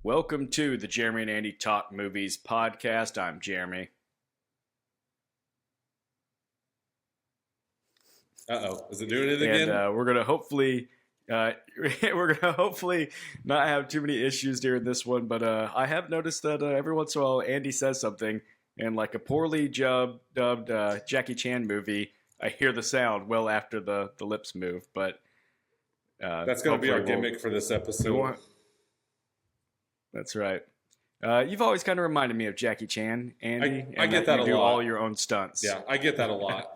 Welcome to the Jeremy and Andy Talk Movies podcast. I'm Jeremy. Is it doing it again? And we're gonna hopefully not have too many issues during this one. But I have noticed that every once in a while Andy says something, and like a poorly dubbed Jackie Chan movie, I hear the sound well after the lips move. But that's going to be our gimmick for this episode. That's right. You've always kind of reminded me of Jackie Chan, Andy. I get that a lot. You do all your own stunts. Yeah, I get that a lot.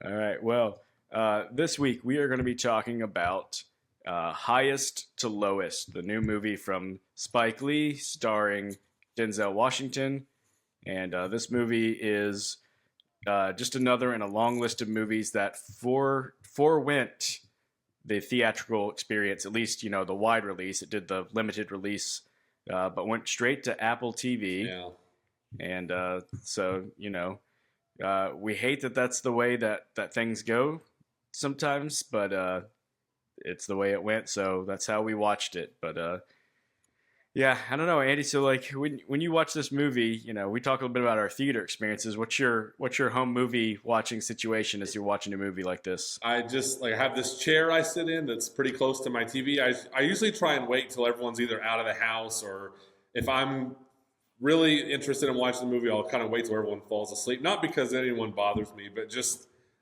All right. Well, this week we are going to be talking about Highest to Lowest, the new movie from Spike Lee starring Denzel Washington. And this movie is just another in a long list of movies that forewent the theatrical experience, at least, the wide release. It did the limited release, but went straight to Apple TV. Yeah. And so, we hate that that's the way that things go sometimes, but it's the way it went, so that's how we watched it. But yeah, I don't know, Andy. So like when you watch this movie, we talk a little bit about our theater experiences. What's your home movie watching situation as you're watching a movie like this? I just have this chair I sit in that's pretty close to my TV. I usually try and wait till everyone's either out of the house, or if I'm really interested in watching the movie, I'll kind of wait till everyone falls asleep. Not because anyone bothers me, but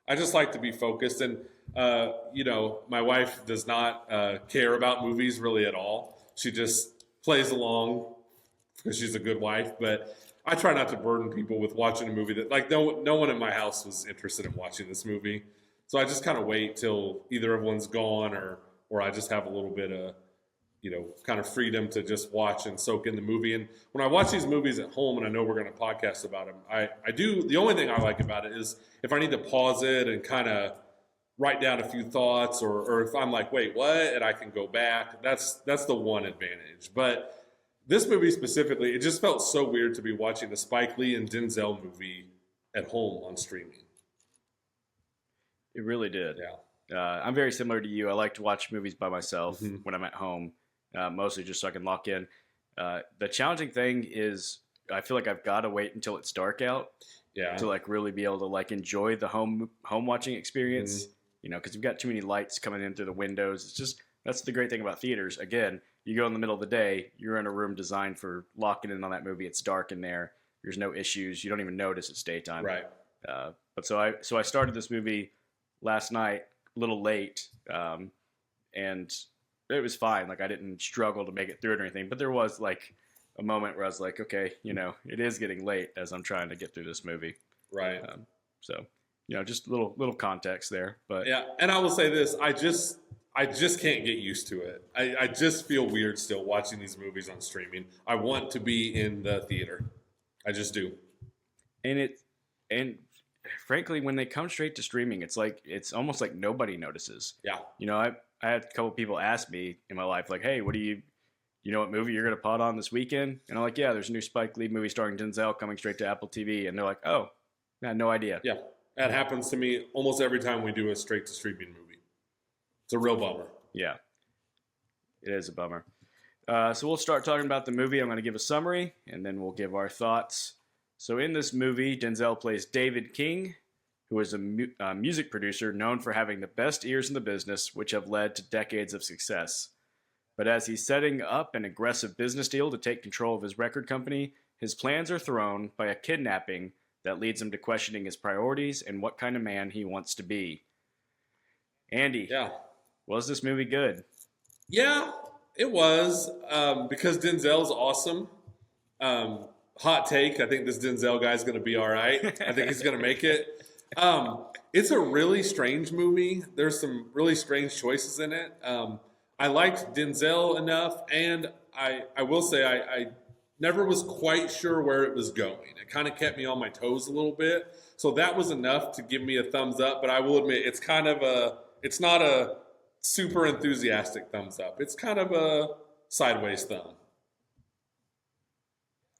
I just like to be focused. And my wife does not care about movies really at all. She just plays along because she's a good wife. But I try not to burden people with watching a movie that no one in my house was interested in watching this movie. So I just kind of wait till either everyone's gone or I just have a little bit of kind of freedom to just watch and soak in the movie. And when I watch these movies at home, and I know we're going to podcast about them, I do. The only thing I like about it is if I need to pause it and kind of write down a few thoughts, or if I'm like, wait, what? And I can go back. That's the one advantage. But this movie specifically, it just felt so weird to be watching the Spike Lee and Denzel movie at home on streaming. It really did. Yeah. I'm very similar to you. I like to watch movies by myself when I'm at home. Mostly just so I can lock in. The challenging thing is I feel like I've got to wait until it's dark out to really be able to enjoy the home watching experience. Because you've got too many lights coming in through the windows. That's the great thing about theaters. Again, you go in the middle of the day, you're in a room designed for locking in on that movie. It's dark in there. There's no issues. You don't even notice it's daytime. Right. But so I started this movie last night a little late, and it was fine. I didn't struggle to make it through it or anything, but there was a moment where I was like, okay, it is getting late as I'm trying to get through this movie. Right. So, just little context there, but yeah. And I will say this, I just can't get used to it. I just feel weird still watching these movies on streaming. I want to be in the theater. I just do. And frankly, when they come straight to streaming, it's almost like nobody notices. Yeah. I had a couple people ask me in my life, hey, what do you know what movie you're going to pot on this weekend? And I'm like, yeah, there's a new Spike Lee movie starring Denzel coming straight to Apple TV. And they're like, oh, I had no idea. Yeah, that happens to me almost every time we do a straight to streaming movie. It's a real bummer. Yeah, it is a bummer. So we'll start talking about the movie. I'm going to give a summary, and then we'll give our thoughts. So in this movie, Denzel plays David King, who is a music producer known for having the best ears in the business, which have led to decades of success. But as he's setting up an aggressive business deal to take control of his record company, his plans are thrown by a kidnapping that leads him to questioning his priorities and what kind of man he wants to be. Andy, was this movie good? Yeah, it was, because Denzel's awesome. Hot take, I think this Denzel guy's going to be all right. I think he's going to make it. It's a really strange movie. There's some really strange choices in it. I liked Denzel enough, and I will say I never was quite sure where it was going. It kind of kept me on my toes a little bit. So that was enough to give me a thumbs up, but I will admit it's not a super enthusiastic thumbs up. It's kind of a sideways thumb.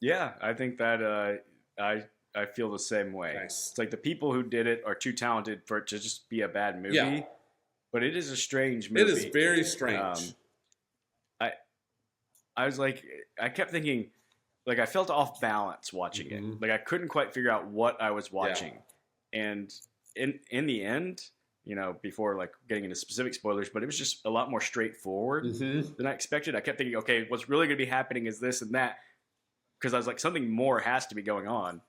Yeah, I think that I feel the same way. Nice. It's like the people who did it are too talented for it to just be a bad movie. Yeah. But it is a strange movie. It is very strange. I was like, I kept thinking, like I felt off balance watching it. Like I couldn't quite figure out what I was watching. And in the end, before like getting into specific spoilers, but it was just a lot more straightforward than I expected. I kept thinking, okay, what's really going to be happening is this and that, because I was like, something more has to be going on.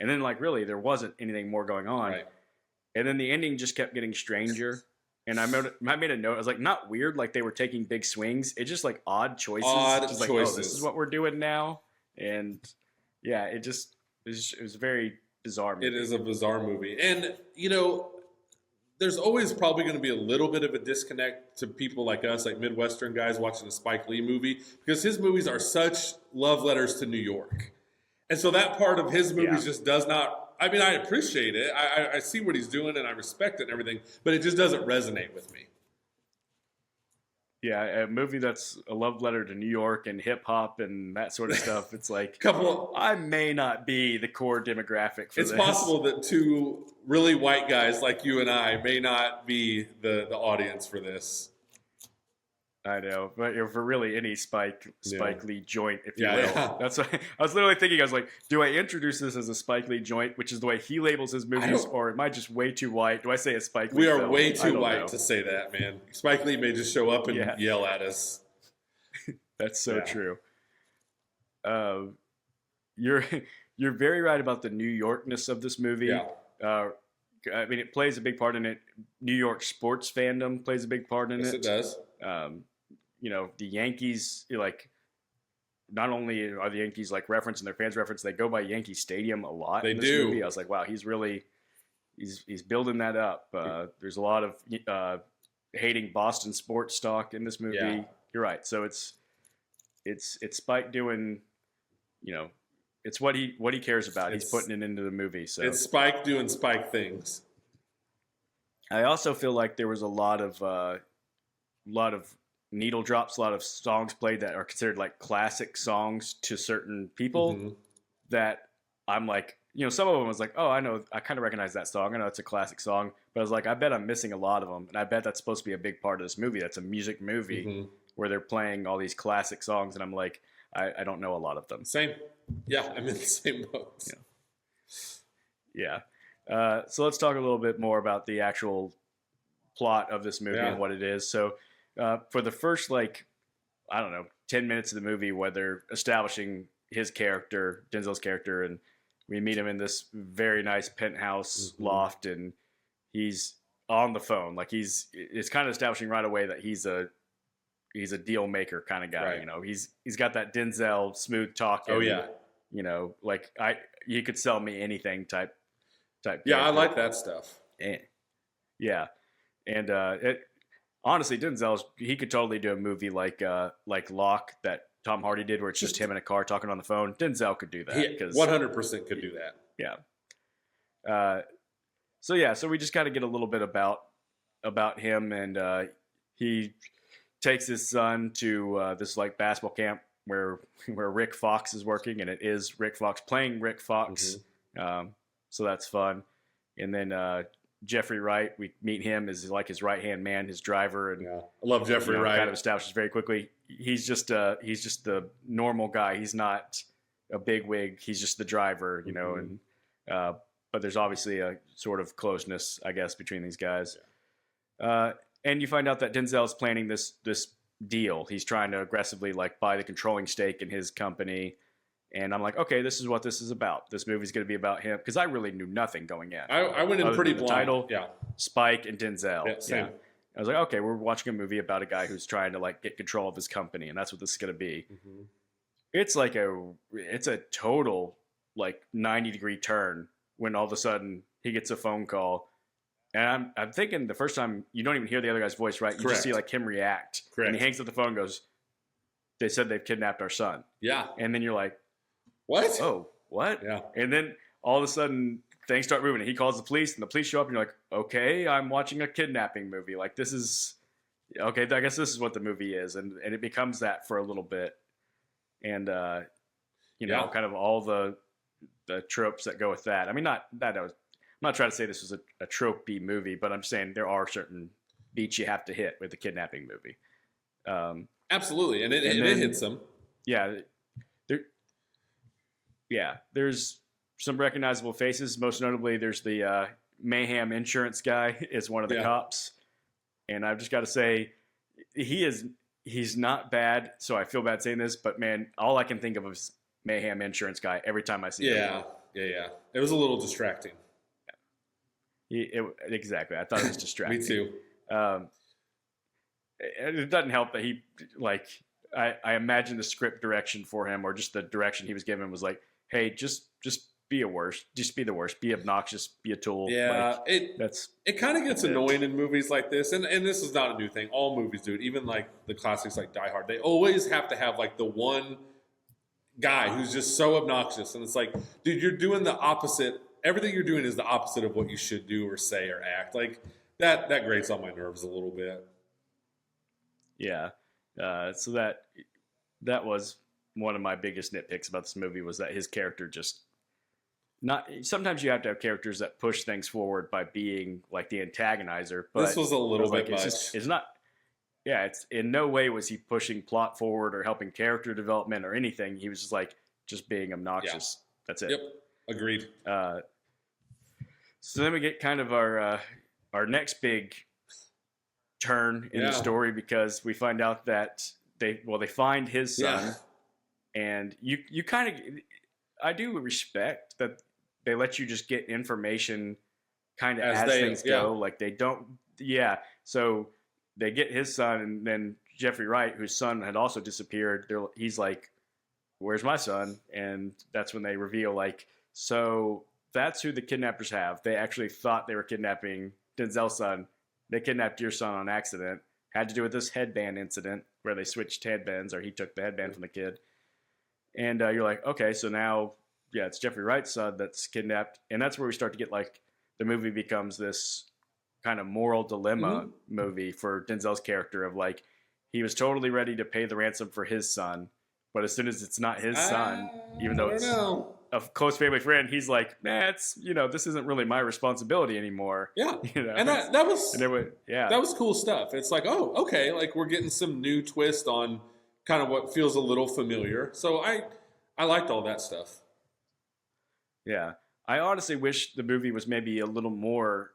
And then like really there wasn't anything more going on. Right. And then the ending just kept getting stranger. And I made a note. I was like, not weird, like they were taking big swings. It's just like odd choices. Just like, oh, this is what we're doing now. And yeah, it was a very bizarre movie. It is a bizarre movie. And, there's always probably going to be a little bit of a disconnect to people like us, like Midwestern guys watching a Spike Lee movie, because his movies are such love letters to New York. And so that part of his movies just does not, I mean, I appreciate it. I see what he's doing and I respect it and everything, but it just doesn't resonate with me. Yeah, a movie that's a love letter to New York and hip hop and that sort of stuff. It's like, I may not be the core demographic for this. It's possible that two really white guys like you and I may not be the audience for this. I know, but for really any Spike Lee joint, if you will. Yeah. That's what I was literally thinking. I was like, do I introduce this as a Spike Lee joint, which is the way he labels his movies, or am I just way too white? Do I say a Spike Lee We are film? way too white to say that, man. Spike Lee may just show up and yell at us. That's so true. You're very right about the New Yorkness of this movie. Yeah. I mean, it plays a big part in it. New York sports fandom plays a big part in it. Yes, it does. The Yankees, like, not only are the Yankees like reference and their fans reference, they go by Yankee Stadium a lot. They in this do. Movie. I was like, wow, he's building that up. There's a lot of hating Boston sports stock in this movie. Yeah. You're right. So it's Spike doing, it's what he cares about. He's putting it into the movie. So it's Spike doing Spike things. I also feel like there was a lot of needle drops, a lot of songs played that are considered like classic songs to certain people that I'm like, some of them was like, oh, I know, I kind of recognize that song. I know it's a classic song, but I was like, I bet I'm missing a lot of them. And I bet that's supposed to be a big part of this movie. That's a music movie where they're playing all these classic songs. And I'm like, I don't know a lot of them. Same. Yeah, I'm in the same boat. Yeah. So let's talk a little bit more about the actual plot of this movie and what it is. So for the first, 10 minutes of the movie, where they're establishing his character, Denzel's character, and we meet him in this very nice penthouse loft, and he's on the phone. Like it's kind of establishing right away that he's a deal maker kind of guy. Right. He's got that Denzel smooth talk. Oh yeah. You could sell me anything type. Yeah, character. I like that stuff. Yeah. And honestly, he could totally do a movie like Locke that Tom Hardy did, where it's just him in a car talking on the phone. Denzel could do that. He 100% could do that. Yeah. So we just got to get a little bit about him, and he takes his son to this like basketball camp where Rick Fox is working, and it is Rick Fox playing Rick Fox. So that's fun. And then Jeffrey Wright, we meet him as like his right-hand man, his driver, and I love Jeffrey Wright. Kind of establishes very quickly he's just the normal guy. He's not a bigwig. He's just the driver, and but there's obviously a sort of closeness, I guess, between these guys. And you find out that Denzel's planning this deal. He's trying to aggressively buy the controlling stake in his company. And I'm like, okay, this is what this is about. This movie's going to be about him, because I really knew nothing going in. I went in pretty blind. Title, yeah. Spike and Denzel. Yeah, same. I was like, okay, we're watching a movie about a guy who's trying to get control of his company, and that's what this is going to be. It's it's a total 90-degree turn when all of a sudden he gets a phone call, and I'm thinking the first time you don't even hear the other guy's voice, right? You just see him react, and he hangs up the phone, and goes, "They said they've kidnapped our son." Yeah, and then you're like, "What? Oh, what?" Yeah, and then all of a sudden things start moving, and he calls the police, and the police show up, and you're like, okay, I'm watching a kidnapping movie. This is okay. I guess this is what the movie is, and it becomes that for a little bit, and kind of all the tropes that go with that. I mean, not that I'm not trying to say this was a tropey movie, but I'm just saying there are certain beats you have to hit with a kidnapping movie. Absolutely, and it hits them. yeah, there, yeah, there's some recognizable faces. Most notably, there's the Mayhem insurance guy is one of the Yeah. cops, and I've just got to say, he's not bad. So I feel bad saying this, but man, all I can think of is Mayhem insurance guy every time I see him. Yeah. It was a little distracting. Exactly. I thought it was distracting. Me too. It doesn't help that he like I imagine the script direction for him or just the direction he was given was like, hey, just be a worst, just be the worst, be obnoxious, be a tool. Yeah, like, it kind of gets annoying in movies like this, and this is not a new thing. All movies do it. Even like the classics like Die Hard, they always have to have like the one guy who's just so obnoxious, and it's like, dude, you're doing the opposite. Everything you're doing is the opposite of what you should do or say or act. Like that grates on my nerves a little bit. Yeah. So that was one of my biggest nitpicks about this movie was that his character just not. Sometimes you have to have characters that push things forward by being like the antagonizer. But this was a little bit much. It's not. Yeah, it's in no way was he pushing plot forward or helping character development or anything. He was just being obnoxious. Yeah. That's it. Yep, agreed. So then we get kind of our next big turn in the story because we find out that they find his son, and you kind of I do respect that they let you just get information kind of as things go. Like they don't so they get his son, and then Jeffrey Wright, whose son had also disappeared, he's like, where's my son? And that's when they reveal like, so that's who the kidnappers have. They actually thought they were kidnapping Denzel's son. They kidnapped your son on accident. Had to do with this headband incident where they switched headbands, or he took the headband from the kid. And you're like, okay, so now, it's Jeffrey Wright's son that's kidnapped. And that's where we start to get like, the movie becomes this kind of moral dilemma movie for Denzel's character of like, he was totally ready to pay the ransom for his son. But as soon as it's not his son, even though it's a close family friend, he's like, nah, it's, this isn't really my responsibility anymore. Yeah. And that was cool stuff. It's like, oh, okay. Like we're getting some new twist on kind of what feels a little familiar. So I liked all that stuff. Yeah. I honestly wish the movie was maybe a little more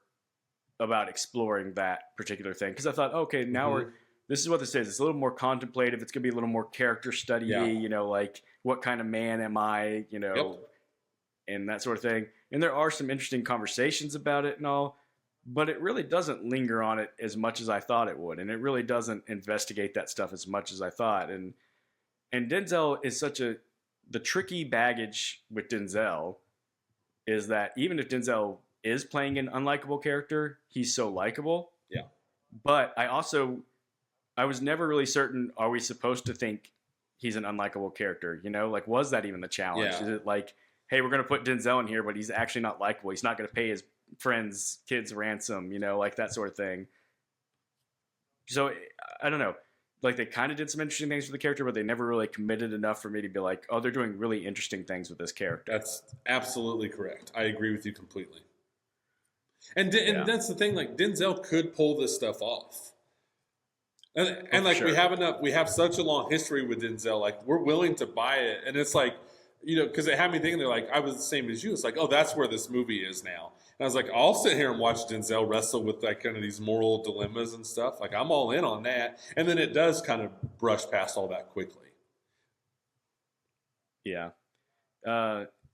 about exploring that particular thing. Cause I thought, okay, now this is what this is. It's a little more contemplative. It's going to be a little more character study-y, like what kind of man am I, and that sort of thing. And there are some interesting conversations about it and all, but it really doesn't linger on it as much as I thought it would. And it really doesn't investigate that stuff as much as I thought. And Denzel is the tricky baggage with Denzel is that even if Denzel is playing an unlikable character, he's so likable. Yeah. But I was never really certain, are we supposed to think he's an unlikable character? Like, was that even the challenge? Yeah. Is it like, hey, we're going to put Denzel in here, but he's actually not likable. He's not going to pay his friends' kids ransom, like that sort of thing. So, I don't know. Like, they kind of did some interesting things for the character, but they never really committed enough for me to be like, oh, they're doing really interesting things with this character. That's absolutely correct. I agree with you completely. And that's the thing, like, Denzel could pull this stuff off. And like, sure. we have such a long history with Denzel, like, we're willing to buy it. And it's like, because it had me thinking, they're like, I was the same as you. It's like, oh, that's where this movie is now. And I was like, I'll sit here and watch Denzel wrestle with like kind of these moral dilemmas and stuff. Like, I'm all in on that. And then it does kind of brush past all that quickly. Yeah.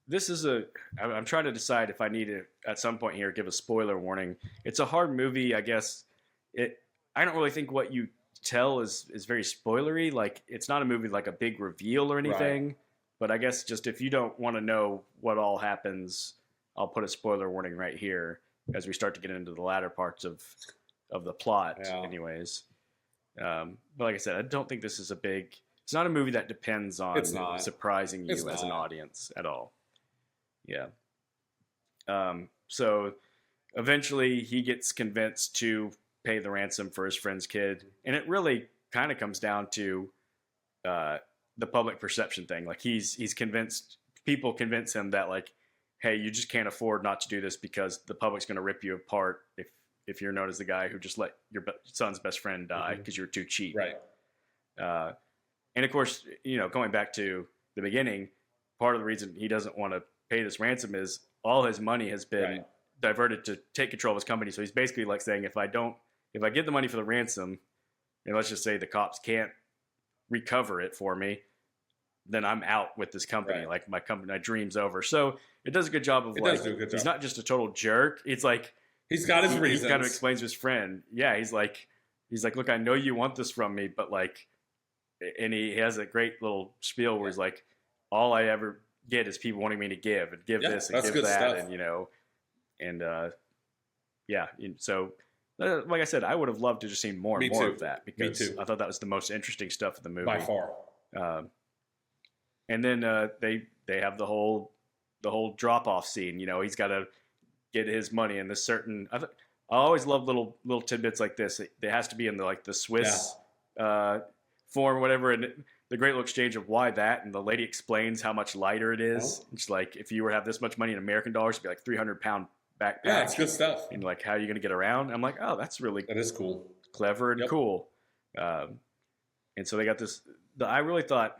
This is I'm trying to decide if I need to, at some point here, give a spoiler warning. It's a hard movie, I guess. I don't really think what you tell is very spoilery. Like, it's not a movie like a big reveal or anything. Right. But I guess just if you don't want to know what all happens, I'll put a spoiler warning right here as we start to get into the latter parts of the plot, anyways. But like I said, I don't think this is it's not a movie that depends on surprising you as an audience at all. Yeah. So eventually he gets convinced to pay the ransom for his friend's kid. And it really kind of comes down to the public perception thing. Like people convince him that like, hey, you just can't afford not to do this because the public's going to rip you apart if you're known as the guy who just let your son's best friend die because you're too cheap. Right. And of course, going back to the beginning, part of the reason he doesn't want to pay this ransom is all his money has been Right. diverted to take control of his company. So he's basically like saying, if I get the money for the ransom, and let's just say the cops can't recover it for me, then I'm out with this company. Right. Like my dream's over. So it does a good job of It like, does do a good he's job. not just a total jerk. It's like, He's got his he reasons. kind of explains to his friend. Yeah, he's like, look, I know you want this from me, but like, and he has a great little spiel where he's like, all I ever get is people wanting me to give and give this and that's give good that, stuff. and so like I said, I would have loved to just seen more Me and more too. of that Me because too. I thought that was the most interesting stuff of the movie By far. And then they have the whole drop off scene. He's got to get his money in this certain. I always love little tidbits like this. It has to be in the Swiss form, or whatever. And the great little exchange of why that, and the lady explains how much lighter it is. Oh. It's like if you were to have this much money in American dollars, it'd be like 300-pound backpack. Yeah, it's good stuff. And like, how are you going to get around? I'm like, oh, that's really That is cool. clever and cool. And so they got this. I really thought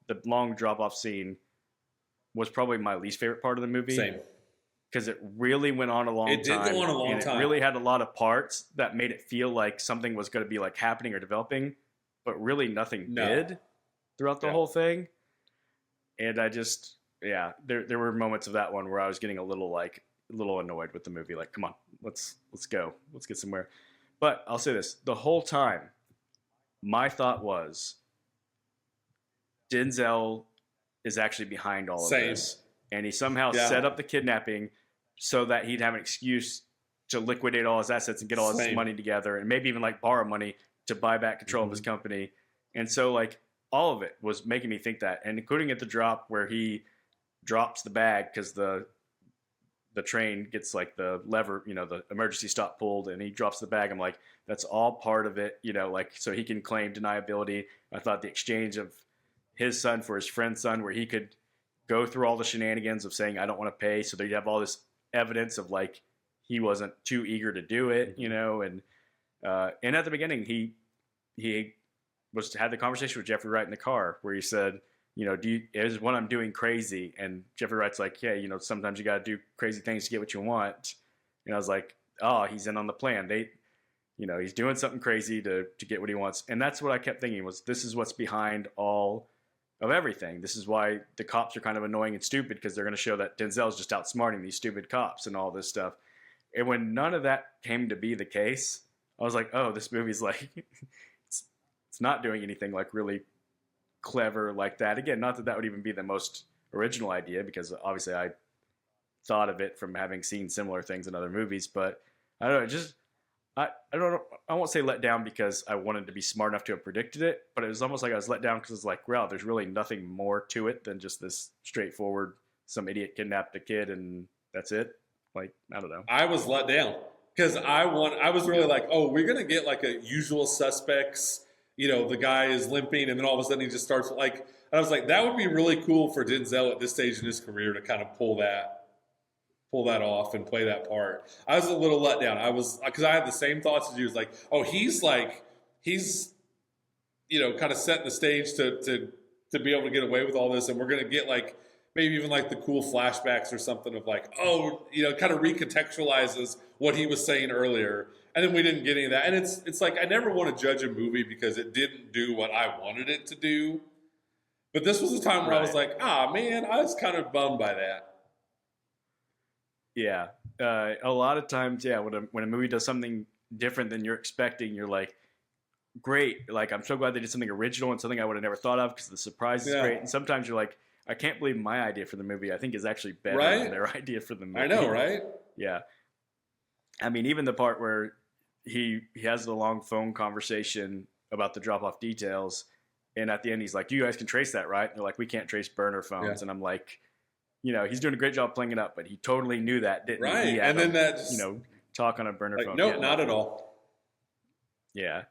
the long drop off scene was probably my least favorite part of the movie. Same. Because it really went on a long time. It did go on a long time. It really had a lot of parts that made it feel like something was going to be like happening or developing, but really nothing did throughout the whole thing. And I just, there were moments of that one where I was getting a little annoyed with the movie. Like, come on, let's go, let's get somewhere. But I'll say this: the whole time, my thought was, Denzel is actually behind all of this. And he somehow set up the kidnapping so that he'd have an excuse to liquidate all his assets and get all his money together, and maybe even like borrow money to buy back control of his company. And so like all of it was making me think that, and including at the drop where he drops the bag because the train gets like the lever, the emergency stop pulled, and he drops the bag. I'm like, that's all part of it, like so he can claim deniability. I thought the exchange of his son for his friend's son, where he could go through all the shenanigans of saying, I don't want to pay. So they'd have all this evidence of like, he wasn't too eager to do it, and at the beginning, he had the conversation with Jeffrey Wright in the car where he said, is what I'm doing crazy? And Jeffrey Wright's like, yeah, sometimes you got to do crazy things to get what you want. And I was like, oh, he's in on the plan. He's doing something crazy to get what he wants. And that's what I kept thinking was, this is what's behind all of everything. This is why the cops are kind of annoying and stupid, because they're going to show that Denzel's just outsmarting these stupid cops and all this stuff. And when none of that came to be the case, I was like, oh, this movie's like, it's not doing anything like really clever like that. Again, not that would even be the most original idea, because obviously I thought of it from having seen similar things in other movies, but I don't know, I don't know. I won't say let down because I wanted to be smart enough to have predicted it, but it was almost like I was let down because it's like, wow, there's really nothing more to it than just this straightforward, some idiot kidnapped a kid and that's it. Like, I don't know. I was let down because I was really like, oh, we're going to get like a Usual Suspects, the guy is limping and then all of a sudden he just starts like, I was like, that would be really cool for Denzel at this stage in his career to kind of pull that off and play that part. I was a little let down. Because I had the same thoughts as you. It was like, oh, he's kind of setting the stage to be able to get away with all this, and we're going to get like maybe even like the cool flashbacks or something of like, oh, kind of recontextualizes what he was saying earlier. And then we didn't get any of that. And it's like, I never want to judge a movie because it didn't do what I wanted it to do. But this was a time where I was like, man, I was kind of bummed by that. Yeah. A lot of times, when a movie does something different than you're expecting, you're like, great. Like, I'm so glad they did something original and something I would have never thought of because the surprise is great. And sometimes you're like, I can't believe my idea for the movie, I think, is actually better than their idea for the movie. I know, right? Yeah. I mean, even the part where he has the long phone conversation about the drop-off details, and at the end he's like, you guys can trace that, right? And they're like, we can't trace burner phones. And I'm like, he's doing a great job playing it up, but he totally knew that, didn't he? Right. And then that just, talk on a burner phone. Nope, not at all. Yeah.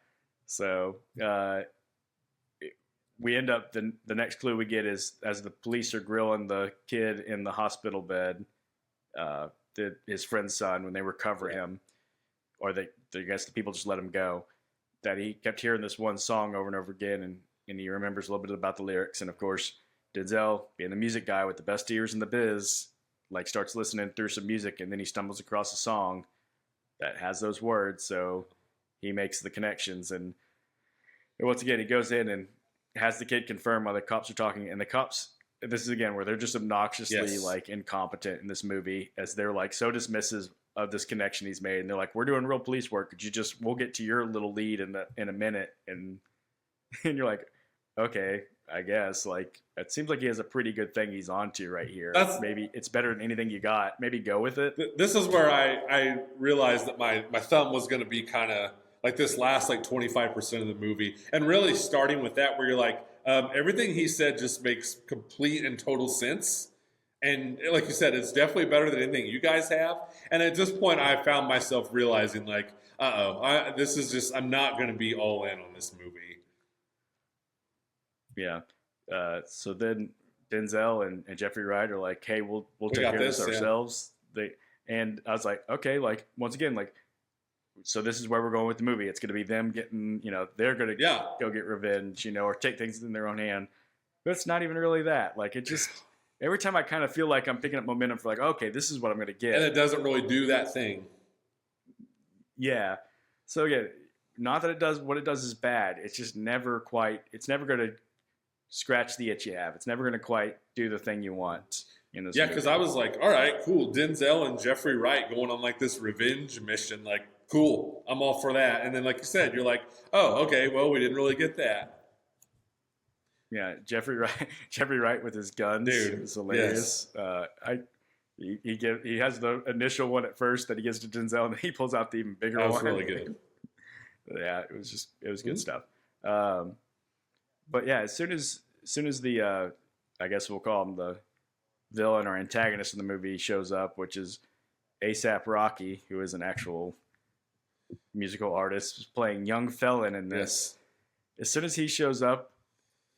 So we end up, the next clue we get is, as the police are grilling the kid in the hospital bed, his friend's son, when they recover him, or I guess the people just let him go, that he kept hearing this one song over and over again, and and he remembers a little bit about the lyrics. And of course, Denzel, being the music guy with the best ears in the biz, like starts listening through some music, and then he stumbles across a song that has those words. So he makes the connections, and once again, he goes in and has the kid confirm while the cops are talking, and the cops. This is again where they're just obnoxiously like incompetent in this movie, as they're like so dismissive of this connection he's made, and they're like, "We're doing real police work. Could you just? We'll get to your little lead in a minute." And you're like, "Okay, I guess." Like it seems like he has a pretty good thing he's onto right here. Maybe it's better than anything you got. Maybe go with it. This is where I realized that my thumb was going to be kind of like this last like 25% of the movie, and really starting with that where you're like, everything he said just makes complete and total sense. And like you said, it's definitely better than anything you guys have. And at this point, I found myself realizing like, this is just, I'm not going to be all in on this movie. Yeah. So then Denzel and Jeffrey Wright are like, "Hey, we'll take care of this ourselves." And I was like, okay, like once again, like, so this is where we're going with the movie. It's going to be them getting, they're going to go get revenge, or take things in their own hand. But it's not even really that. Like it just, every time I kind of feel like I'm picking up momentum for like, okay, this is what I'm going to get. And it doesn't really do that thing. Yeah. So again, not that it does, what it does is bad. It's just never quite, it's never going to scratch the itch you have. It's never going to quite do the thing you want. Yeah, because I was like, all right, cool. Denzel and Jeffrey Wright going on like this revenge mission. Like, cool. I'm all for that. And then, like you said, you're like, oh, okay, well, we didn't really get that. Yeah, Jeffrey Wright with his guns is hilarious. Yes. He has the initial one at first that he gives to Denzel, and then he pulls out the even bigger one. That was really good. Yeah, it was good stuff. But yeah, as soon as the I guess we'll call him the villain or antagonist in the movie shows up, which is A$AP Rocky, who is an actual musical artist playing young felon in this. Yes. As soon as he shows up,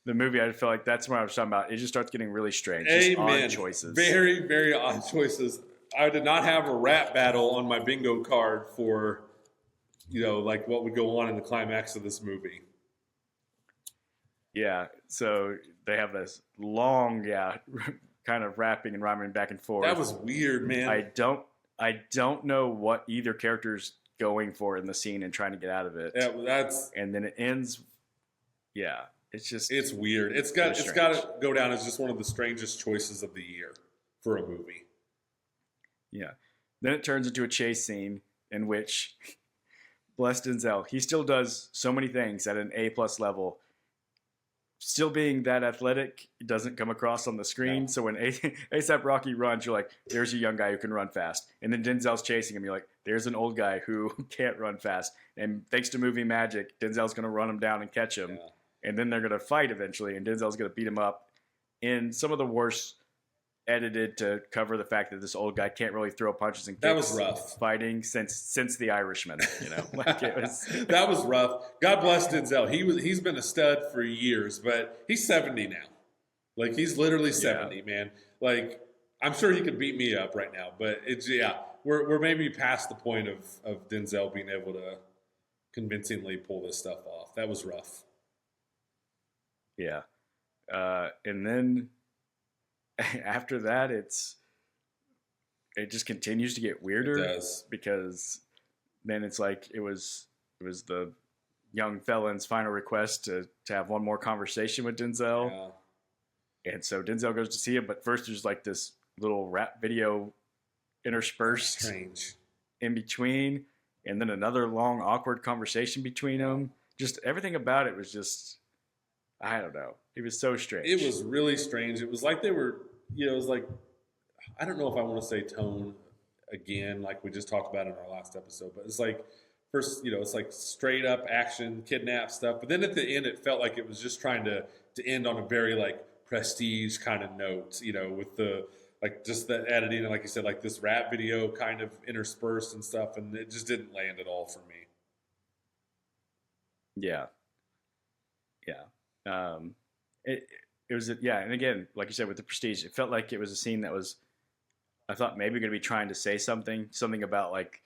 the movie, I feel like that's what I was talking about. It just starts getting really strange. Just odd choices. Very, very odd choices. I did not have a rap battle on my bingo card for, like what would go on in the climax of this movie. Yeah, so they have this long, kind of rapping and rhyming back and forth. That was weird, man. I don't know what either character's going for in the scene and trying to get out of it. Yeah, and then it ends. Yeah, it's weird. It's got to go down as just one of the strangest choices of the year for a movie. Yeah, then it turns into a chase scene in which, bless Denzel, he still does so many things at an A+ level. Still being that athletic, it doesn't come across on the screen. No. So when A$AP Rocky runs, you're like, there's a young guy who can run fast. And then Denzel's chasing him. You're like, there's an old guy who can't run fast. And thanks to movie magic, Denzel's going to run him down and catch him. Yeah. And then they're going to fight eventually. And Denzel's going to beat him up in some of the worst edited to cover the fact that this old guy can't really throw punches and kicks. That was rough. Fighting since The Irishman, like it was. That was rough. God bless Denzel. He's been a stud for years, but he's 70 now. Like he's literally 70, man. Like I'm sure he could beat me up right now, but we're maybe past the point of Denzel being able to convincingly pull this stuff off. That was rough. Yeah, and then. After that, it just continues to get weirder. It does. Because then it's like it was the young felon's final request to have one more conversation with Denzel. Yeah. And so Denzel goes to see him, but first there's like this little rap video interspersed in between, and then another long awkward conversation between them. Just everything about it was just, I don't know. It was so strange. It was really strange. It was like they were, it was like, I don't know if I want to say tone again, like we just talked about in our last episode, but it's like first, it's like straight up action, kidnap stuff. But then at the end, it felt like it was just trying to end on a very like prestige kind of note, with the, like just the editing and like you said, like this rap video kind of interspersed and stuff. And it just didn't land at all for me. Yeah. Yeah. It was, and again, like you said, with the prestige, it felt like it was a scene that was, I thought maybe going to be trying to say something about like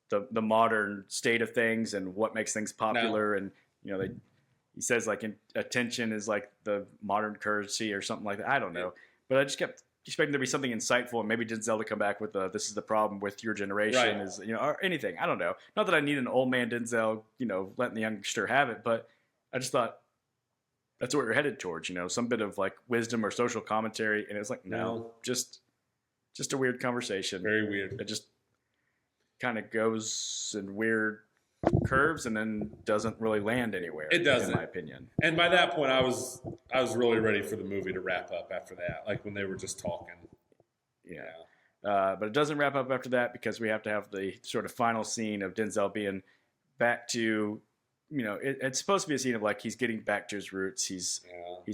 the modern state of things and what makes things popular. No. And, he says like attention is like the modern currency or something like that. I don't know, but I just kept expecting there to be something insightful, and maybe Denzel to come back with this is the problem with your generation, Right. is or anything. I don't know. Not that I need an old man Denzel, letting the youngster have it, but I just thought that's what we're headed towards. Some bit of like wisdom or social commentary, and it's like no, just a weird conversation. Very weird. It just kind of goes in weird curves and then doesn't really land anywhere. It doesn't, in my opinion. And by that point, I was really ready for the movie to wrap up after that, like when they were just talking. Yeah. But it doesn't wrap up after that because we have to have the sort of final scene of Denzel being back to, it's supposed to be a scene of like he's getting back to his roots. He's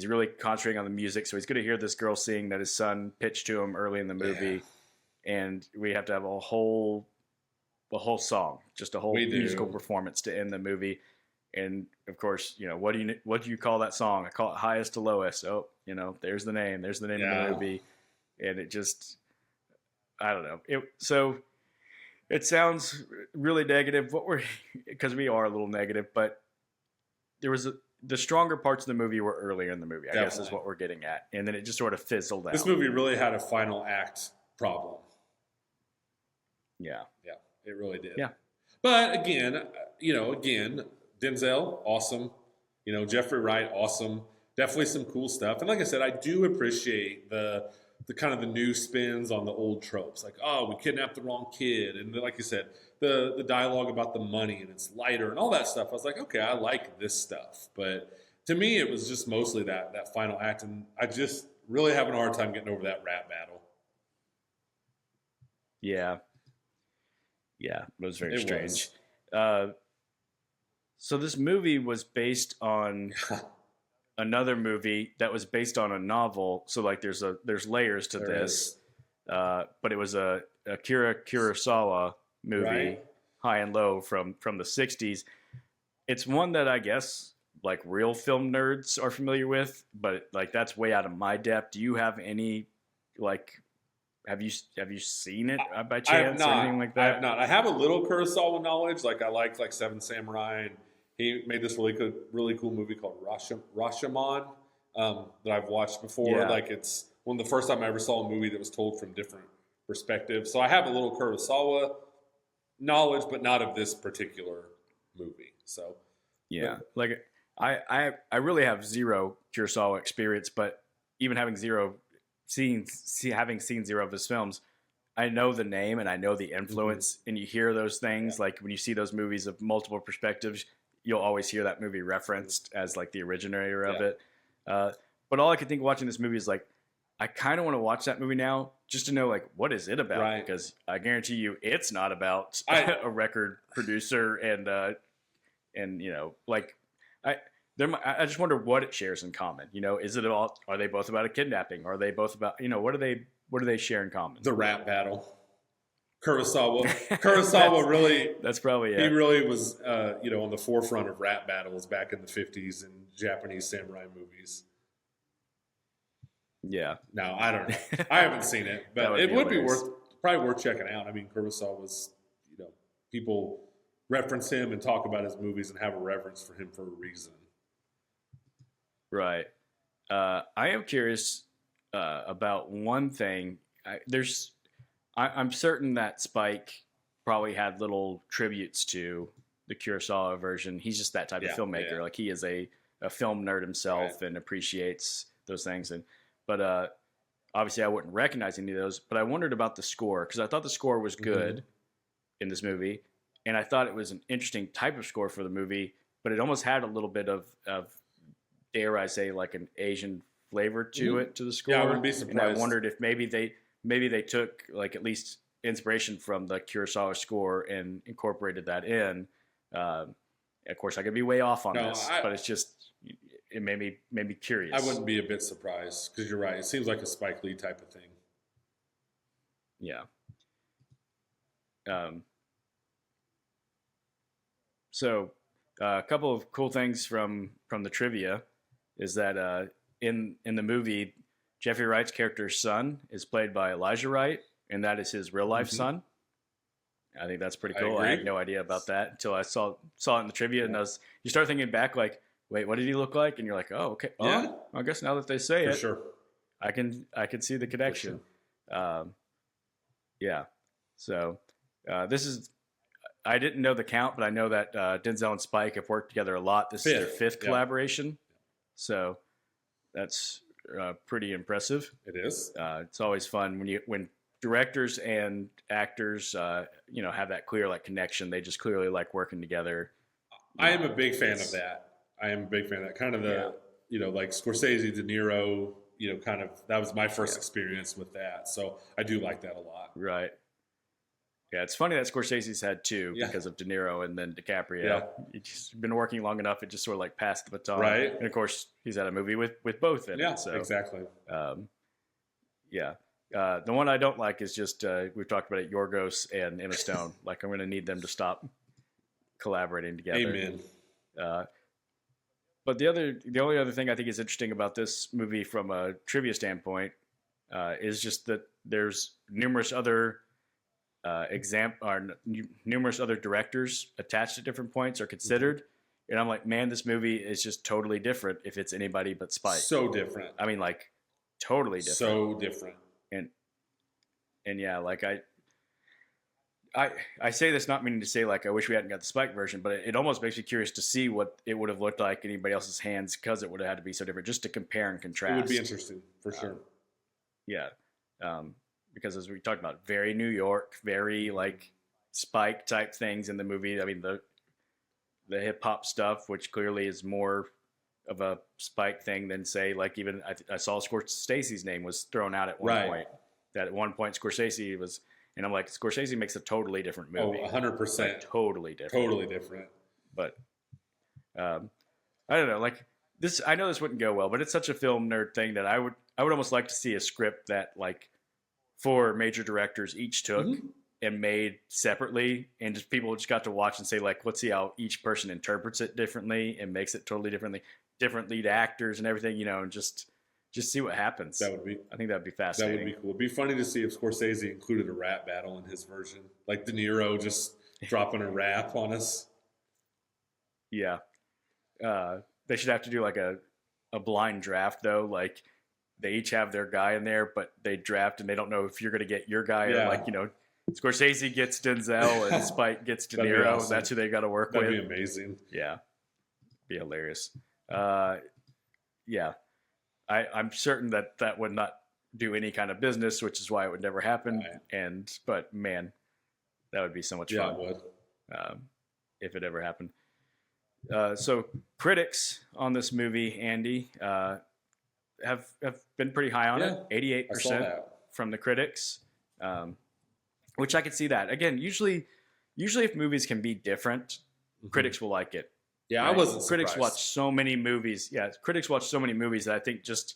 really concentrating on the music, so he's going to hear this girl sing that his son pitched to him early in the movie, and we have to have a whole song, just a whole musical performance to end the movie. And of course, what do you call that song? I call it Highest to Lowest. Oh, there's the name. There's the name of the movie, and it just, I don't know. It sounds really negative. Because we are a little negative, but there was the stronger parts of the movie were earlier in the movie. I guess is what we're getting at, and then it just sort of fizzled out. This movie really had a final act problem. Yeah. It really did. Yeah. But again, Denzel, awesome. Jeffrey Wright, awesome. Definitely some cool stuff. And like I said, I do appreciate the kind of the new spins on the old tropes. Like, oh, we kidnapped the wrong kid. And like you said, the dialogue about the money and it's lighter and all that stuff. I was like, okay, I like this stuff. But to me, it was just mostly that final act. And I just really having a hard time getting over that rap battle. Yeah. Yeah, it was very strange. So this movie was based on another movie that was based on a novel. So like there's layers to this, but it was a Akira Kurosawa movie, Right. High and Low from the 60s. It's one that I guess like real film nerds are familiar with, but like that's way out of my depth. Do you have any like? Have you seen it by chance or anything like that? I have not. I have a little Kurosawa knowledge. Like I like Seven Samurai, and he made this really cool movie called Rashomon that I've watched before. Yeah. Like it's one of the first time I ever saw a movie that was told from different perspectives. So I have a little Kurosawa knowledge, but not of this particular movie. So yeah, like I really have zero Kurosawa experience, but even having having seen zero of his films, I know the name and I know the influence, and you hear those things like when you see those movies of multiple perspectives, you'll always hear that movie referenced as like the originator of it. But all I could think watching this movie is like, I kind of want to watch that movie now just to know like what is it about, Right. because I guarantee you it's not about a record producer and like I just wonder what it shares in common. Is it about? Are they both about a kidnapping? Are they both about? What do they share in common? the rap battle. Kurosawa really. That's probably it. He really was, on the forefront of rap battles back in the 50s in Japanese samurai movies. Yeah. No, I don't know. I haven't seen it, but it would be probably worth checking out. I mean, Kurosawa was, people reference him and talk about his movies and have a reverence for him for a reason. Right. I am curious about one thing. I'm certain that Spike probably had little tributes to the Kurosawa version. He's just that type of filmmaker. Yeah. Like he is a film nerd himself, Right. and appreciates those things. But obviously I wouldn't recognize any of those. But I wondered about the score, because I thought the score was good in this movie, and I thought it was an interesting type of score for the movie. But it almost had a little bit of dare I say, like an Asian flavor to it, to the score. Yeah, I wouldn't be surprised. And I wondered if maybe they took like at least inspiration from the Kurosawa score and incorporated that in. Of course, I could be way off on this, but it's just it made me curious. I wouldn't be a bit surprised because you're right. It seems like a Spike Lee type of thing. Yeah. So a couple of cool things from the trivia is that in the movie, Jeffrey Wright's character's son is played by Elijah Wright, and that is his real life son. I think that's pretty cool. I had no idea about that until I saw it in the trivia, and you start thinking back like, wait, what did he look like? And you're like, oh, okay. Yeah. Oh, I guess now that they say For it, sure. I can see the connection. Yeah. So this is, I didn't know the count, but I know that Denzel and Spike have worked together a lot. This is their fifth collaboration. So that's pretty impressive. It is. It's always fun when directors and actors, have that clear like connection. They just clearly like working together. I am a big fan of that. Kind of the, like Scorsese, De Niro, kind of, that was my first experience with that. So I do like that a lot. Right. Yeah, it's funny that Scorsese's had two because of De Niro and then DiCaprio. Yeah. He's been working long enough, it just sort of like passed the baton. Right. And of course, he's had a movie with both in it. So, exactly. Yeah. The one I don't like is just, we've talked about it, Yorgos and Emma Stone. Like, I'm going to need them to stop collaborating together. Amen. But the only other thing I think is interesting about this movie from a trivia standpoint is just that there's numerous other numerous other directors attached at different points or considered. Mm-hmm. And I'm like, man, this movie is just totally different if it's anybody but Spike. So different. I mean, like, totally different. So different. And yeah, like I say this not meaning to say like I wish we hadn't got the Spike version, but it almost makes me curious to see what it would have looked like in anybody else's hands because it would have had to be so different, just to compare and contrast. It would be interesting for sure. Yeah, because as we talked about, very New York, very like Spike type things in the movie. I mean the hip hop stuff, which clearly is more of a Spike thing than say like even I saw Scorsese's name was thrown out at one point. That at one point Scorsese was. And I'm like, Scorsese makes a totally different movie. Oh, 100%. Like, totally different. Totally different. But I don't know. Like this, I know this wouldn't go well, but it's such a film nerd thing that I would almost like to see a script that like 4 major directors each took and made separately, and just people just got to watch and say like, let's see how each person interprets it differently and makes it totally differently. Different lead actors and everything, and just see what happens. I think that would be fascinating. That would be cool. It'd be funny to see if Scorsese included a rap battle in his version. Like De Niro just dropping a rap on us. Yeah. They should have to do like a blind draft though. Like they each have their guy in there, but they draft and they don't know if you're going to get your guy or like, Scorsese gets Denzel and Spike gets De Niro. Awesome. That's who they got to work with. That'd be amazing. Yeah. Be hilarious. Yeah. I'm certain that would not do any kind of business, which is why it would never happen. Right. But man, that would be so much fun. Yeah, it would. If it ever happened. So critics on this movie, Andy, have been pretty high on it. 88% from the critics, which I could see that. Again, usually if movies can be different, critics will like it. Yeah, right? I wasn't surprised. Critics watch so many movies. Yeah, critics watch so many movies that I think just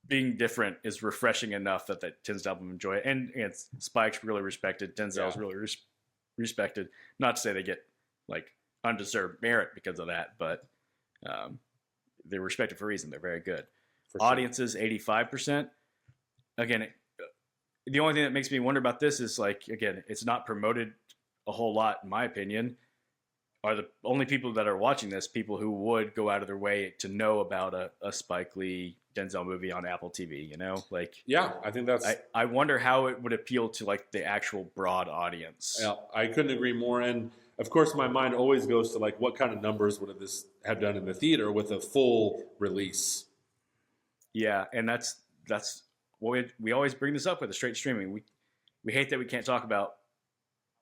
being different is refreshing enough that tends to help them enjoy it. And Spike's really respected. Denzel's really respected. Not to say they get like undeserved merit because of that, but they're respected for a reason. They're very good. Audiences, 85%. Again, the only thing that makes me wonder about this is like, again, it's not promoted a whole lot, in my opinion. Are the only people that are watching this people who would go out of their way to know about a Spike Lee Denzel movie on Apple TV, Like, yeah, I think that's... I wonder how it would appeal to, like, the actual broad audience. Yeah, I couldn't agree more. And, of course, my mind always goes to, like, what kind of numbers would this have done in the theater with a full release? Yeah, and that's what we always bring this up with the straight streaming. We hate that we can't talk about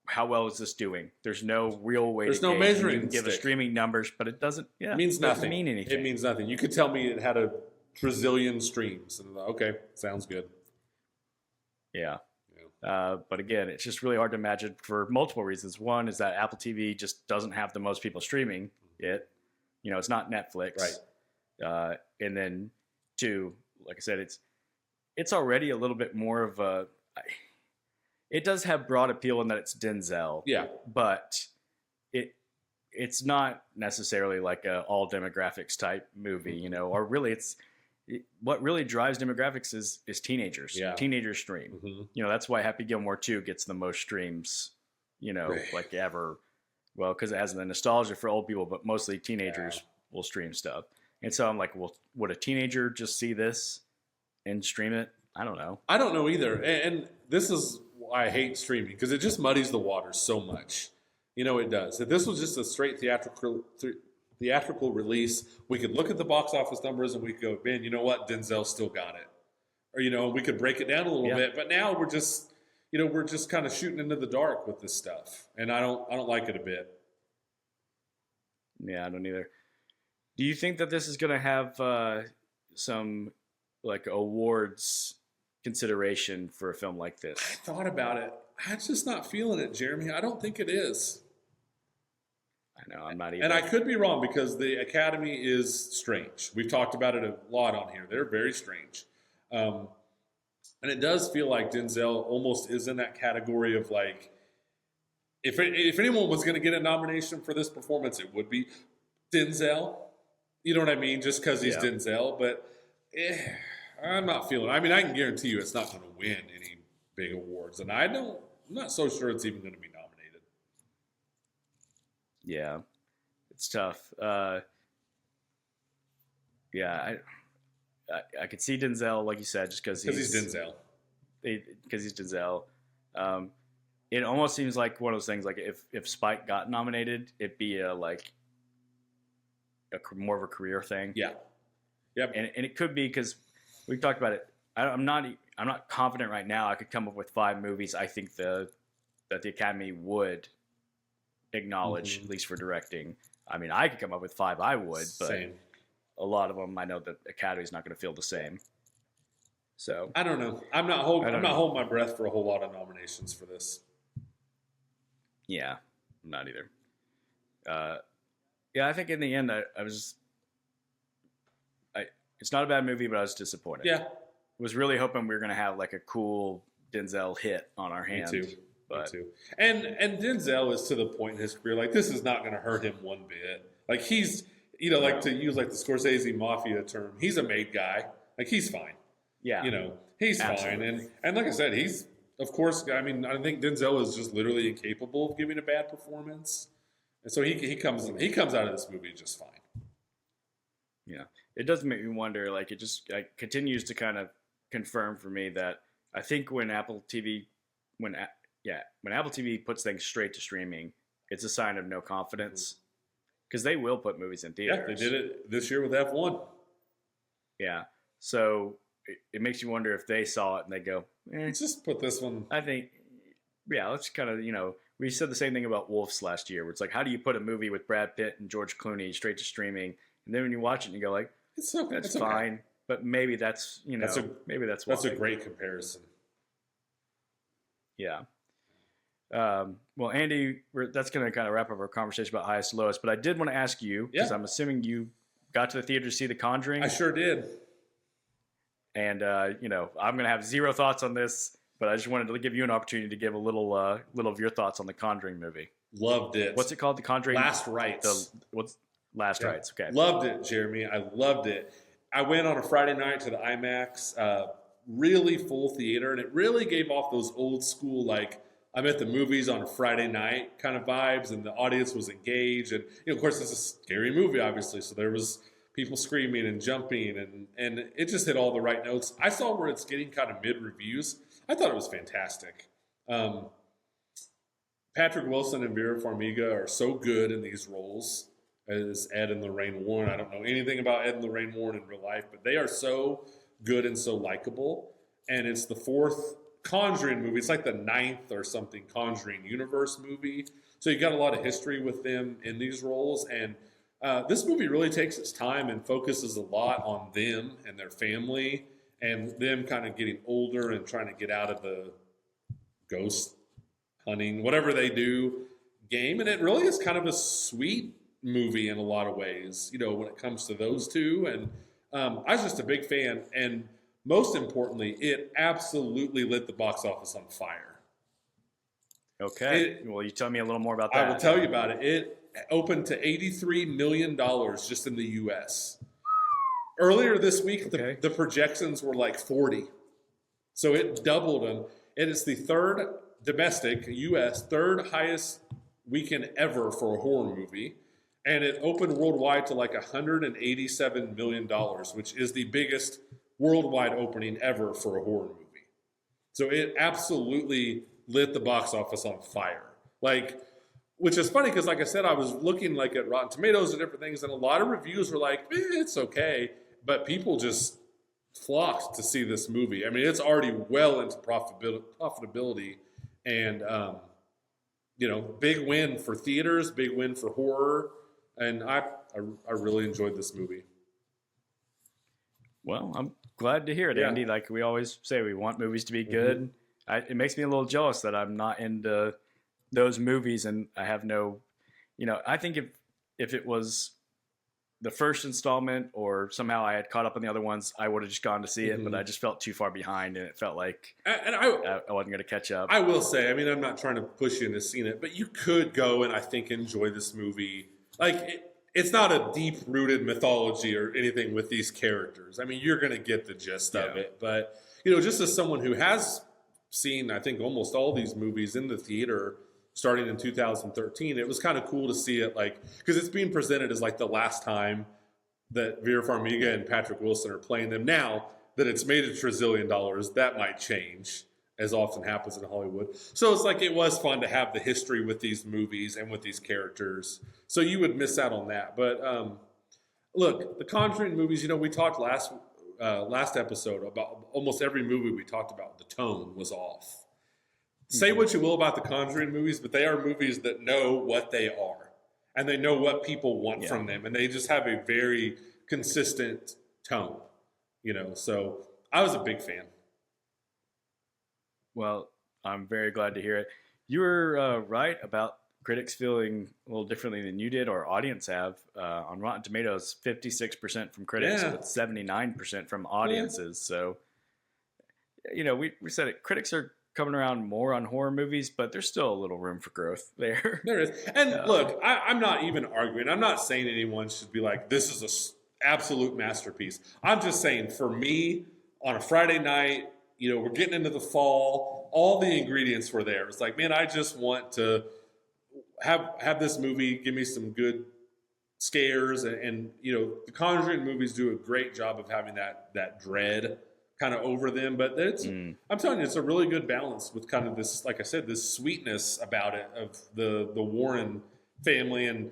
how well is this doing? There's no real way. There's to no measuring. You can give us streaming numbers, but it doesn't. Yeah, it means nothing. Doesn't mean anything. It means nothing. You could tell me it had a trillion streams, and okay, sounds good. Yeah. But again, it's just really hard to imagine for multiple reasons. One is that Apple TV just doesn't have the most people streaming it. It's not Netflix. Right. And then 2, like I said, it's already a little bit more of a. It does have broad appeal in that it's Denzel. Yeah. But it's not necessarily like a all demographics type movie, or really what really drives demographics is teenagers. Yeah. Teenagers stream. Mm-hmm. That's why Happy Gilmore 2 gets the most streams, like ever. Well, because it has the nostalgia for old people, but mostly teenagers will stream stuff. And so I'm like, well, would a teenager just see this and stream it? I don't know. I don't know either. And this is why I hate streaming, because it just muddies the waters so much. It does. If this was just a straight theatrical release, we could look at the box office numbers and we could go, man, you know what? Denzel still got it. Or, we could break it down a little bit. But now we're just kind of shooting into the dark with this stuff. And I don't like it a bit. Yeah, I don't either. Do you think that this is going to have some like awards consideration for a film like this? I thought about it. I'm just not feeling it, Jeremy. I don't think it is. I know, I'm not even. And I could be wrong, because the Academy is strange. We've talked about it a lot on here. They're very strange. And it does feel like Denzel almost is in that category of like, if anyone was going to get a nomination for this performance, it would be Denzel. You know what I mean? Just because he's Denzel. But I'm not feeling it. I mean, I can guarantee you it's not going to win any big awards. And I'm not so sure it's even going to be nominated. Yeah, it's tough. I could see Denzel, like you said, just because he's Denzel. Because he's Denzel. It almost seems like one of those things. Like if Spike got nominated, it'd be more of a career thing. Yeah. Yep. And it could be, because we've talked about it. I'm not confident right now. I could come up with 5 movies I think that the Academy would acknowledge, at least for directing. I mean, I could come up with 5 I would, but Same. A lot of them I know that the Academy's not going to feel the same. So I don't know. I'm not holding my breath for a whole lot of nominations for this. Yeah, I'm not either. I think in the end I was. It's not a bad movie, but I was disappointed. Yeah, was really hoping we were going to have like a cool Denzel hit on our hands. Me too. And Denzel is to the point in his career, like, this is not going to hurt him one bit. Like, he's, like, to use like the Scorsese Mafia term, he's a made guy. Like, he's fine. Yeah. He's Absolutely. fine. And like I said, he's, of course, I mean, I think Denzel is just literally incapable of giving a bad performance. And so he comes out of this movie just fine. Yeah. It does make me wonder, like, it just continues to kind of confirm for me that I think when Apple TV puts things straight to streaming, it's a sign of no confidence, because they will put movies in theaters. Yeah, they did it this year with F1. Yeah, so it makes you wonder if they saw it and they go, just put this one. I think, let's kind of, we said the same thing about Wolves last year, where it's like, how do you put a movie with Brad Pitt and George Clooney straight to streaming, and then when you watch it and you go like, that's fine. Okay. But maybe that's, maybe that's why. That's a great comparison. Yeah. Well, Andy, that's going to kind of wrap up our conversation about highest and lowest. But I did want to ask you, because I'm assuming you got to the theater to see The Conjuring. I sure did. And, I'm going to have zero thoughts on this, but I just wanted to give you an opportunity to give a little of your thoughts on The Conjuring movie. Loved it. What's it called? The Conjuring? Last Rites. Last Rites, okay. Loved it, Jeremy. I loved it. I went on a Friday night to the IMAX, really full theater, and it really gave off those old school, like, I'm at the movies on a Friday night kind of vibes, and the audience was engaged. And, of course, it's a scary movie, obviously, so there was people screaming and jumping, and it just hit all the right notes. I saw where it's getting kind of mid-reviews. I thought it was fantastic. Patrick Wilson and Vera Farmiga are so good in these roles as Ed and Lorraine Warren. I don't know anything about Ed and Lorraine Warren in real life, but they are so good and so likable. And it's the 4th Conjuring movie. It's like the 9th or something Conjuring universe movie. So you got a lot of history with them in these roles. And this movie really takes its time and focuses a lot on them and their family and them kind of getting older and trying to get out of the ghost hunting, whatever they do, game. And it really is kind of a sweet movie in a lot of ways, when it comes to those two. And I was just a big fan. And most importantly, it absolutely lit the box office on fire. Okay. Well, you tell me a little more about that. I will tell you about it. It opened to $83 million just in the U.S. Earlier this week, the projections were like 40. So it doubled them. It is the third domestic U.S., third highest weekend ever for a horror movie. and it opened worldwide to like $187 million, which is the biggest worldwide opening ever for a horror movie. So it absolutely lit the box office on fire. Like, which is funny because, like I said, I was looking like at Rotten Tomatoes and different things, and a lot of reviews were like, it's okay, but people just flocked to see this movie. I mean, it's already well into profitability, and big win for theaters, big win for horror, and I really enjoyed this movie. Well, I'm glad to hear it, Yeah. Andy. Like we always say, we want movies to be good. It makes me a little jealous that I'm not into those movies, and I have no, I think if it was the first installment or somehow I had caught up on the other ones, I would have just gone to see it, but I just felt too far behind, and it felt like I wasn't going to catch up. I will say, I mean, I'm not trying to push you into seeing it, but you could go and I think enjoy this movie. Like, it's not a deep-rooted mythology or anything with these characters. I mean, you're going to get the gist of it. But, just as someone who has seen, I think, almost all these movies in the theater starting in 2013, it was kind of cool to see it, like, because it's being presented as, like, the last time that Vera Farmiga and Patrick Wilson are playing them. Now that it's made $1 trillion, that might change, as often happens in Hollywood. So it's like it was fun to have the history with these movies and with these characters. So you would miss out on that. But look, the Conjuring movies, we talked last episode about almost every movie we talked about, the tone was off. Say what you will about the Conjuring movies, but they are movies that know what they are. And they know what people want from them. And they just have a very consistent tone. So I was a big fan. Well, I'm very glad to hear it. You were right about critics feeling a little differently than you did, or audience have. On Rotten Tomatoes, 56% from critics, but 79% from audiences. So, we said it. Critics are coming around more on horror movies, but there's still a little room for growth there. There is. And look, I'm not even arguing. I'm not saying anyone should be like, this is an absolute masterpiece. I'm just saying, for me, on a Friday night, we're getting into the fall. All the ingredients were there. It's like, man, I just want to have this movie give me some good scares, and the Conjuring movies do a great job of having that dread kind of over them. But I'm telling you, it's a really good balance with kind of this, like I said, this sweetness about it of the Warren family, and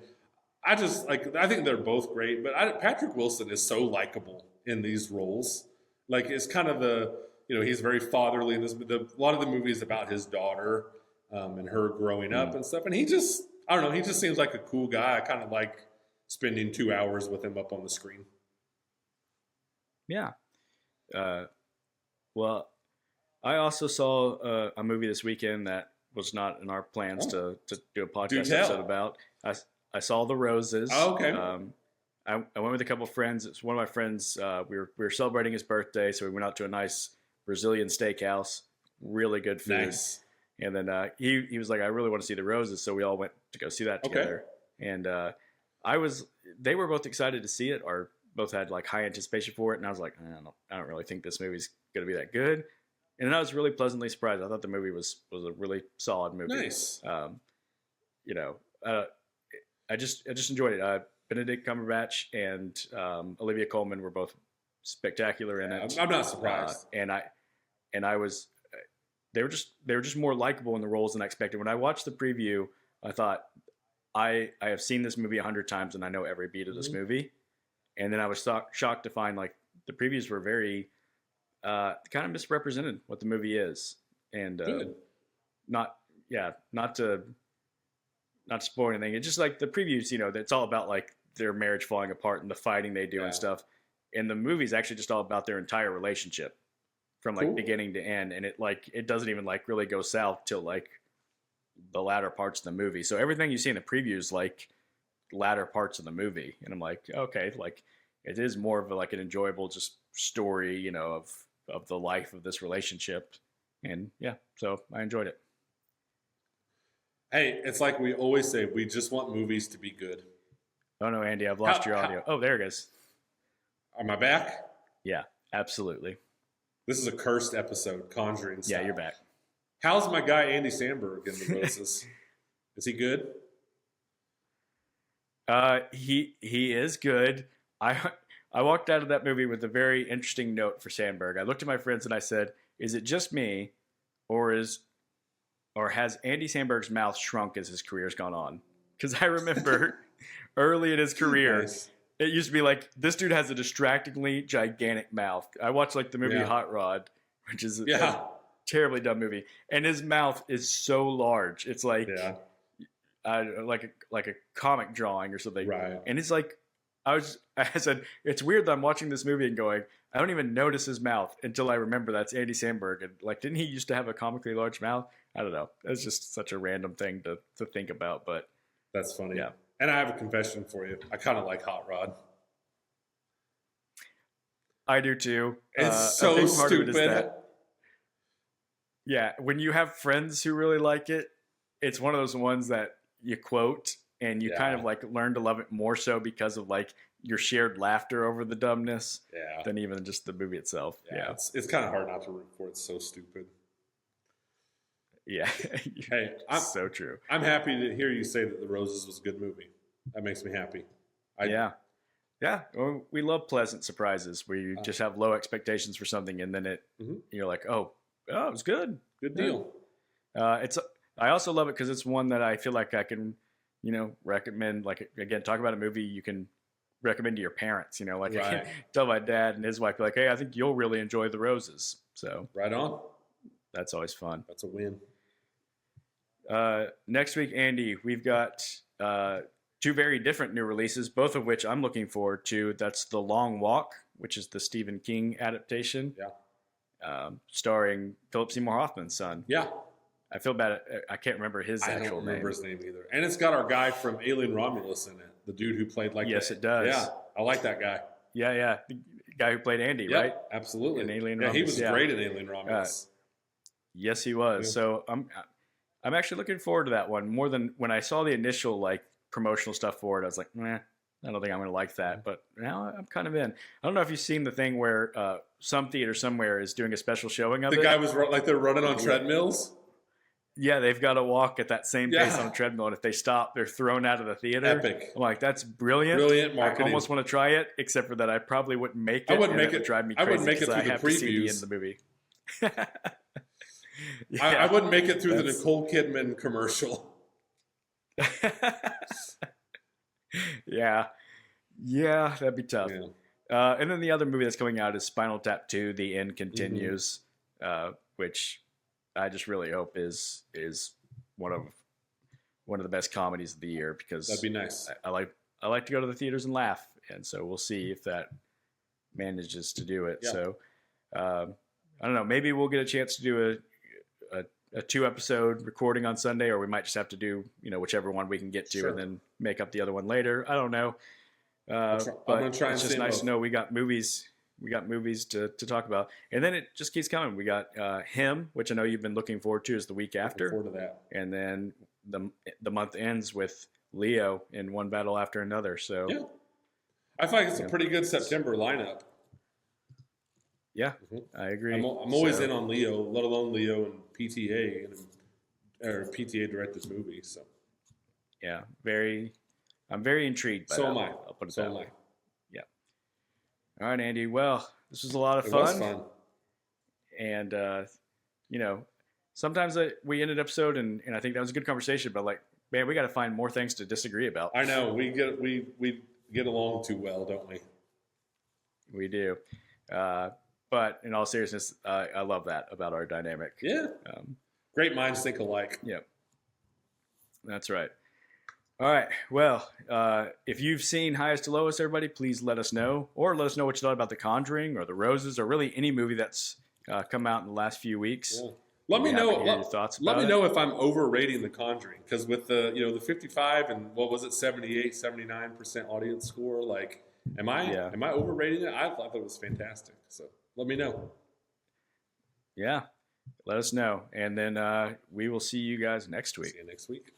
I think they're both great. But Patrick Wilson is so likable in these roles. Like, it's kind of he's very fatherly in this. A lot of the movies about his daughter and her growing up and stuff. And he just seems like a cool guy. I kind of like spending 2 hours with him up on the screen. Yeah. Well, I also saw a movie this weekend that was not in our plans to do a podcast episode about. I saw The Roses. Oh, okay. I went with a couple of friends. It's one of my friends. We were celebrating his birthday, so we went out to a nice Brazilian steakhouse. Really good food. Nice. And then he was like, I really want to see The Roses, so we all went to go see that together. Okay. And they were both excited to see it, or both had like high anticipation for it. And I was like, I don't really think this movie's going to be that good. And then I was really pleasantly surprised. I thought the movie was a really solid movie. Nice. I just enjoyed it. Benedict Cumberbatch and Olivia Colman were both spectacular in it. I'm not surprised. They were just more likable in the roles than I expected. When I watched the preview, I thought, I have seen this movie 100 times and I know every beat of this movie. And then I was shocked to find like the previews were very kind of misrepresented what the movie is, and not to spoil anything. It's just like the previews, it's all about like their marriage falling apart and the fighting they do and stuff. And the movie's actually just all about their entire relationship from like beginning to end. And it doesn't even like really go south till like the latter parts of the movie. So everything you see in the previews, like latter parts of the movie. And I'm like, okay, like it is more of like an enjoyable just story, of the life of this relationship. And so I enjoyed it. Hey, it's like we always say, we just want movies to be good. Oh no, Andy, I've lost your audio. Oh, there it is. Am I back? Yeah, absolutely. This is a cursed episode, Conjuring style. Yeah, you're back. How's my guy Andy Samberg in The Roses? Is he good? He is good. I I walked out of that movie with a very interesting note for Sandberg. I looked at my friends and I said, "Is it just me, or is or has Andy Sandberg's mouth shrunk as his career's gone on?" Because I remember early in his career, Nice. it used to be like this dude has a distractingly gigantic mouth. I watched like the movie Yeah. Hot Rod, which is Yeah. a terribly dumb movie, and his mouth is so large. It's like Yeah. like a comic drawing or something. Right. And it's like I said, it's weird that I'm watching this movie and going, I don't even notice his mouth until I remember that's Andy Samberg. And like, didn't he used to have a comically large mouth? I don't know. It's just such a random thing to think about. But That's funny. yeah, And I have a confession for you. I kind of like Hot Rod. I do too. It's A so big part of it stupid. is that, yeah, when you have friends who really like it, it's one of those ones that you quote and you kind Yeah. of like learn to love it more so because of like your shared laughter over the dumbness Yeah. than even just the movie itself. Yeah. It's kind of hard not to root for. It's so stupid. Yeah. Hey, So true. I'm happy to hear you say that The Roses was a good movie. That makes me happy. Yeah. Yeah. Well, we love pleasant surprises where you just have low expectations for something and then you're like, oh, it was good. Good deal. I also love it because it's one that I feel like I can, recommend. Like again, talk about a movie you can recommend to your parents. Like I Right. can tell my dad and his wife, like, hey, I think you'll really enjoy The Roses. So Right on. that's always fun. That's a win. Next week, Andy, we've got two very different new releases, both of which I'm looking forward to. That's The Long Walk, which is the Stephen King adaptation, starring Philip Seymour Hoffman's son. Yeah. I feel bad. I can't remember his I actual don't remember name. his name either. And it's got our guy from Alien Romulus in it. The dude who played like Yes, that. it does. Yeah. I like that guy. Yeah. The guy who played Andy, Yeah, right? absolutely. In Alien He Romulus, was yeah. great in Alien Romulus. Yes, he was. Yeah. So I'm actually looking forward to that one more than when I saw the initial like promotional stuff for it. I was like, I don't think I'm going to like that. But now I'm kind of in. I don't know if you've seen the thing where some theater somewhere is doing a special showing of The it. guy was like they're running on treadmills. Yeah, they've got to walk at that same pace Yeah. on a treadmill, and if they stop, they're thrown out of the theater. Epic. I'm like, that's brilliant. Brilliant I marketing. almost want to try it, except for that I probably wouldn't make it. I wouldn't and make that would it- drive me I crazy. wouldn't make it 'cause through I the have to see the previews. end of the movie. I wouldn't make it through the That's- Nicole Kidman commercial. Yeah, that'd be tough. Yeah. And then the other movie that's coming out is Spinal Tap 2: The End Continues, which I just really hope is one of the best comedies of the year because That'd be nice. I like to go to the theaters and laugh, and so we'll see if that manages to do it. Yeah. So I don't know. Maybe we'll get a chance to do a 2-episode recording on Sunday, or we might just have to do whichever one we can get to, Sure. and then make up the other one later. I don't know. I'm gonna try and it's just see nice both. to know we got movies. We got movies to talk about, and then it just keeps coming. We got Him, which I know you've been looking forward to, is the week Looking after, forward to that. and then the month ends with Leo in One Battle After Another. So Yeah. I feel like it's a pretty good September lineup. yeah, Mhm. I agree. I'm always So, in on Leo, let alone Leo and PTA or PTA directed movie. So yeah, I'm very intrigued by so that am one. I. I'll put it So that am way. I. All right, Andy. Well, this was a lot of It fun. was fun. And sometimes we end an episode and I think that was a good conversation, but like, man, we got to find more things to disagree about. I know we get along too well, don't we? We do. But in all seriousness, I love that about our dynamic. Yeah. Great minds think alike. Yep. That's right. All right. Well, if you've seen Highest to Lowest, everybody, please let us know. Or let us know what you thought about The Conjuring or The Roses or really any movie that's come out in the last few weeks. Yeah. Let me Be happy know. to hear your thoughts Let about me it. know if I'm overrating The Conjuring, because with the 55 and what was it, 78, 79% audience score, like, am I overrating it? I thought that was fantastic. So let me know. Yeah. Let us know. And then we will see you guys next week. See you next week.